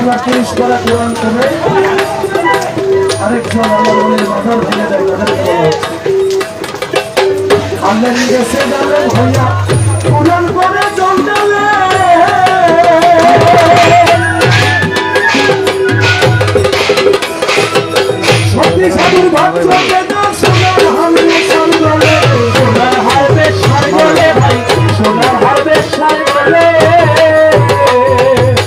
30 পারা কোরআন করে আরেকজন আমার মনের মাথার ভেঙে দেয় আল্লাহ নিজে যাবে ভাইয়া কোরআন করে চলতে সত্যি সাধুর ভাগ চলতে না সোনার হালে সারগলে সোনার হালে সারগলে ভাই সোনার হালে সারগলে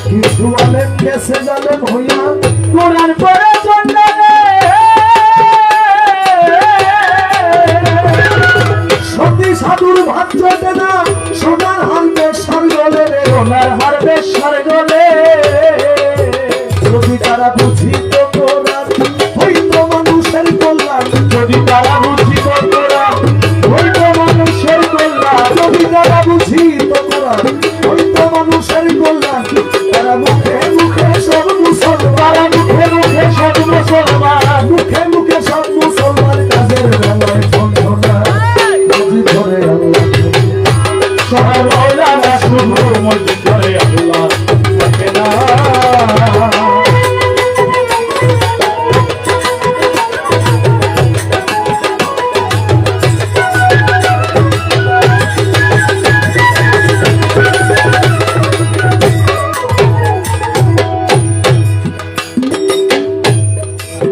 কিছু আলেম গেছে যাবে ভাইয়া কোরআন করে চলতে সত্যি সাধুর ভাগ চলতে না সোনার হালে সারগলে সোনার হালে সারগলে যদি তারা বুঝিত কোরআন হইতো মানুষের কল্যাণ যদি তারা বুঝিত কোরআন হইতো মানুষের কল্যাণ যদি তারা বুঝিত কোরআন হইতো মানুষের কল্যাণ তারা মুখে মুখে সব মুসলমান তারা মুখে মুখে সব মুসলমান মুখে মুখে সব মুসলমান কাজের বেলায় বন্ধ না মসজিদ ধরে আল্লাহ সবাই মৌলানা শুধু মসজিদ ধরে আল্লাহ থাকে না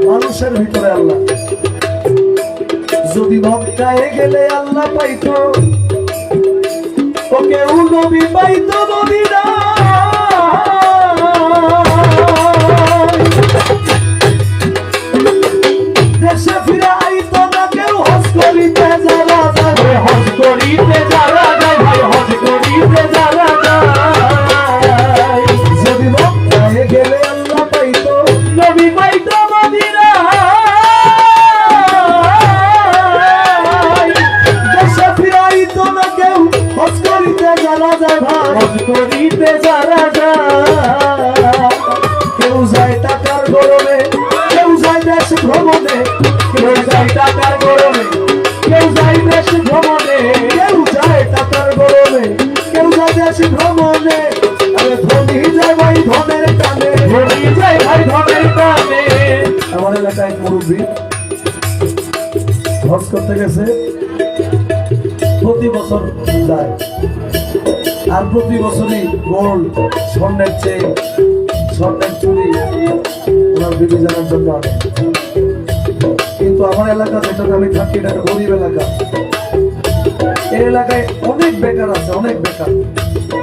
মানুষের ভিতরে আল্লাহ যদি মক্কায় গেলে আল্লাহ পাইতো ওকে নবী পাইতো মদিনা দেশে ফিরে আইতো না কেউ হজ করিতে যারা যায় হজ করিতে যারা যায় ভাই হজ করিতে যারা যায় যদি মক্কায় গেলে আল্লাহ পাইতো নবী পাইতো মদিনা দেশে ফিরে আইতো না কেউ হজ করিতে যারা যায় ভাই হজ করিতে যারা যায় কেউ যায় টাকার গরমে কেউ যায় দেশ ভ্রমণে কেউ যায় টাকার গরমে কেউ যায় দেশ ভ্রমণে কেউ যায় টাকার গরমে কেউ যায় দেশ ভ্রমণে আরে ধনী যায় ভাই ধনের টানে ধনী যায় ভাই ধনের টানে আমার এলাকায় মুরব্বী হজ করতে গেছে প্রতি বছর যায় আর প্রতি বছরই গোল্ড স্বর্ণের চেন স্বর্ণের চুরি ওনার বিবি জানার জন্য আনে কিন্তু আমার এলাকা যেটাতে আমি থাকি এটা একটা গরিব এলাকা এই এলাকায় অনেক বেকার আছে অনেক বেকার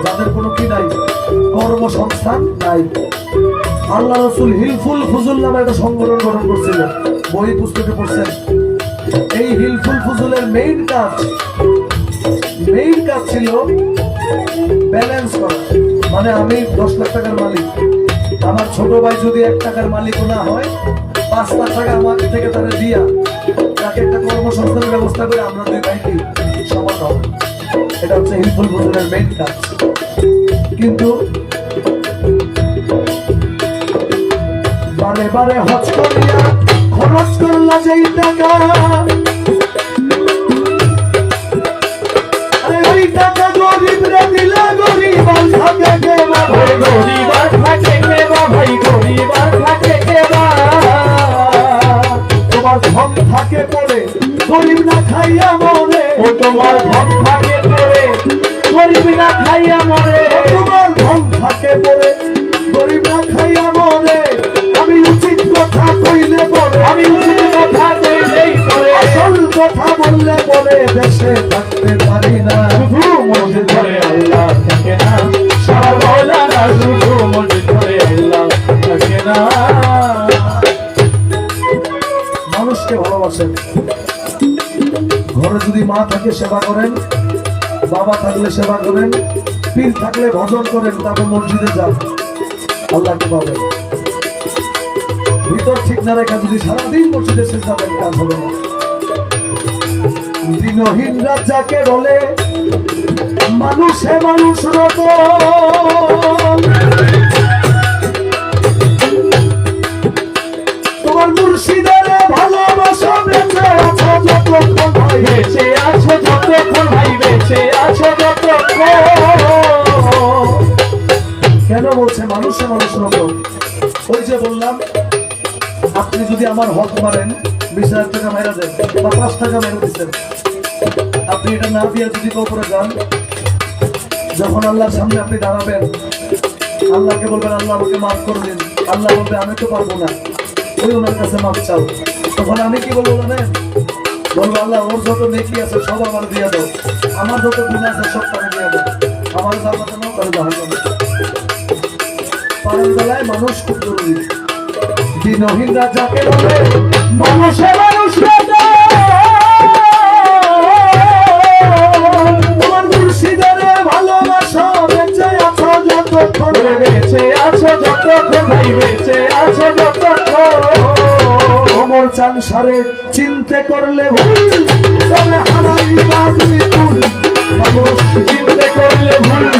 যাদের কোনো কি নাই কর্মসংস্থান নাই আল্লাহ রসুল হিলফুল ফুজুল নামে একটা সংগঠন গঠন করছিল বই পুস্তকে পড়ছেন এই হিলফুল ফুজুলের মেইন কাজ ছিল ব্যালেন্স করা মানে আমি 10 লাখ টাকার মালিক আমার ছোট ভাই যদি 1 টাকার মালিক না হয় 5 লাখ টাকা আমার থেকে তারা দিয়া তাকে একটা কর্মসংস্থানের ব্যবস্থা করে আমরা দুই ভাইকে সমান হব এটা হচ্ছে হিলফুল ফুজুলের মেইন কাজ কিন্তু বারে বারে হজ করিয়া খরচ করলা যেই টাকা ওই টাকা গরিব রে দিলে গরিব আর থাকে কে ভাই গরিব আর থাকে কে ভাই গরিব আর থাকে কে তোমার ধন থাকে পড়ে গরিব না খাইয়া মরে ও তোমার ধন থাকে পড়ে গরিব না খাইয়া মরে তোমার ধন থাকে পড়ে গরিব না খাইয়া মরে আমি উচিত কথা কইলে পড়ে আমি উচিত কথা কইলেই পড়ে আসল কথা বললে পড়ে দেশে থাকতে পারি না শুধু মসজিদ ধরে আল্লাহ থাকে না সারা মৌলানা শুধু মসজিদ ধরে আল্লাহ থাকে না মানুষকে ভালোবাসেন ঘরে যদি মা থাকে সেবা করেন বাবা থাকলে সেবা করেন পীর থাকলে ভজন করেন তারপর মসজিদে যান আল্লাহকে পাবেন ভিতর ঠিক না রেখা যদি সারাদিন মসজিদে যাবেন কাজ হবে না দিনহীন রাজাকে বলে মানুষে মানুষ রত তোমার মুর্শিদের ভালোবাসা বেঁচে আছো যতক্ষণ ভাই বেঁচে আছো যতক্ষণ ভাই বেঁচে আছো যতক্ষণ কেন বলছে মানুষে মানুষ রত ওই যে বললাম আপনি যদি আমার হক মারেন 20,000 টাকা মেরা দেন বা 5 টাকা মেরে দিচ্ছেন, আপনি এটা না দিয়ে যদি কবরে যান, যখন আল্লাহর সামনে আপনি দাঁড়াবেন, আল্লাহকে বলবেন আল্লাহ আমাকে মাফ করে দিন, আল্লাহ বলবে আমি তো পারবো না, ওই ওনার কাছে মাফ চাও। তখন আমি কি বলবো জানেন? বলবো আল্লাহ ওর যত নেকি আছে সব আমার দিয়ে দাও, আমার যত গুনাহ আছে সব তাকে দিয়ে দাও, আমার জান্নাতে নাও করে জাহান্নামে। পারের বেলায় মানুষ খুব জরুরি। দিনহীন রাজাকে বলে মানুষে মানুষ রাজা, তোমার মুর্শিদারে ভালোবাসা বেঁচে আছো যতক্ষণ, বেঁচে আছো যতক্ষণ, ভাই বেঁচে আছো যতক্ষণ। অমর চান সারে চিনতে করলে ভুল, তবে হারাই বাজবি তুল, মানুষ চিনতে করলে ভুল,